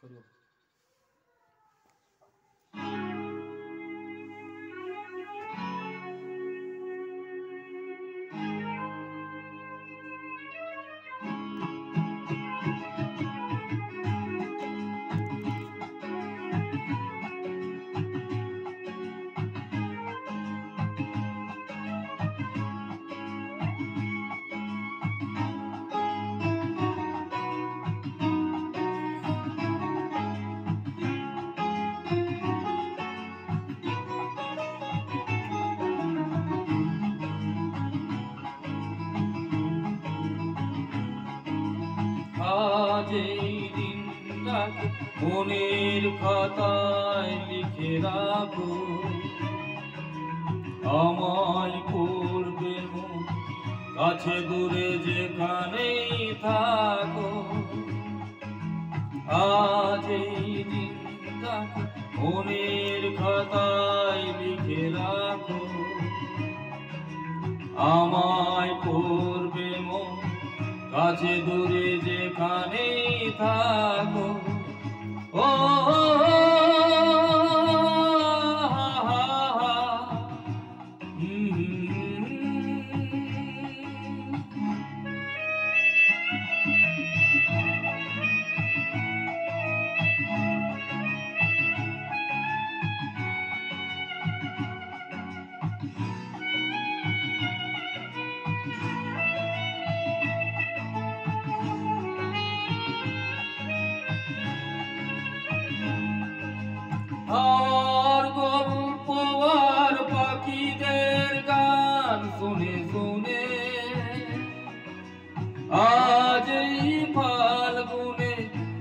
করো। আজ এই দিনটাকে মনের খাতায় লিখে রাখো, আমায় পড়বে মন কাছে দূরে যেখানেই থাকো। আজ এই দিনটাকে মনের খাতায় লিখে রাখো, আমায় পড়বে মন কাছে দূরে যেখানেই থাকো। ও আর গল্প আর পাখিদের গান শুনে শুনে আজ এই ফাল্গুনে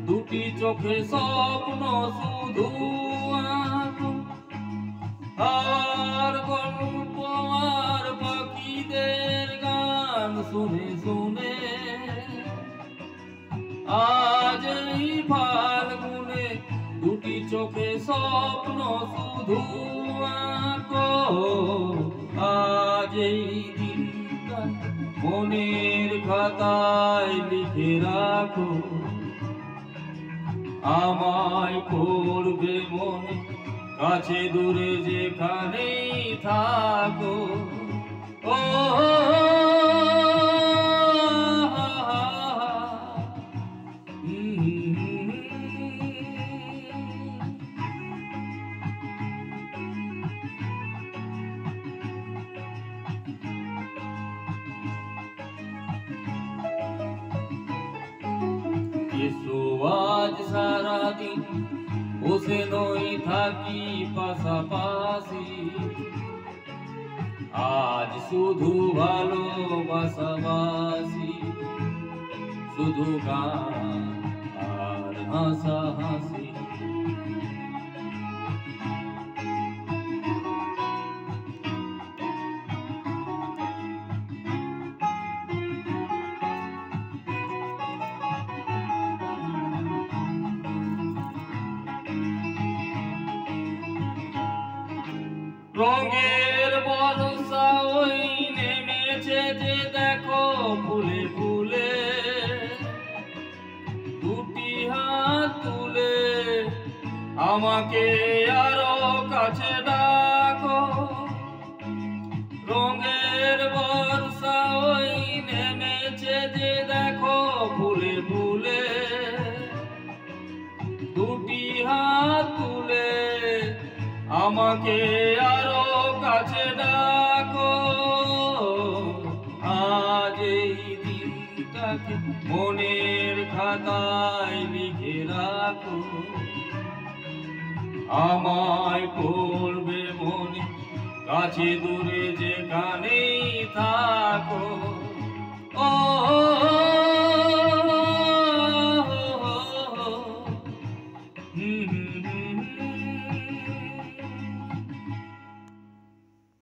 দুটি চোখে স্বপ্ন শুধু আঁকো। আর গল্প আর পাখিদের গান শুনে শুনে আজ এই ফাল্গুনে দুটি চোখে স্বপ্ন শুধু আঁকো। আজ এই দিনটা মনের খাতায় লিখে রাখো, আমায় পড়বে মনে কাছে দূরে যেখানেই থাকো। ও এসো আজ সারাদিন বসে নই থাকি পাশাপাশি, আজ শুধু ভালোবাসাবাসি, শুধু গান আর হাসাহাসি। রঙের বর্ষা ওই নেমেছে যে দেখো ফুলে ফুলে, দুটি হাত তুলে আমাকে আরো কাছে ডাকো। রঙের বর্ষা ওই নেমেছে যে দেখো ফুলে ফুলে, দুটি হাত তুলে আমাকে আরো কাছে ডাকো। আজ এই দিনটাকে মনের খাতায় লিখে রাখো, আমায় পড়বে মনে কাছে দূরে যেখানেই থাকো।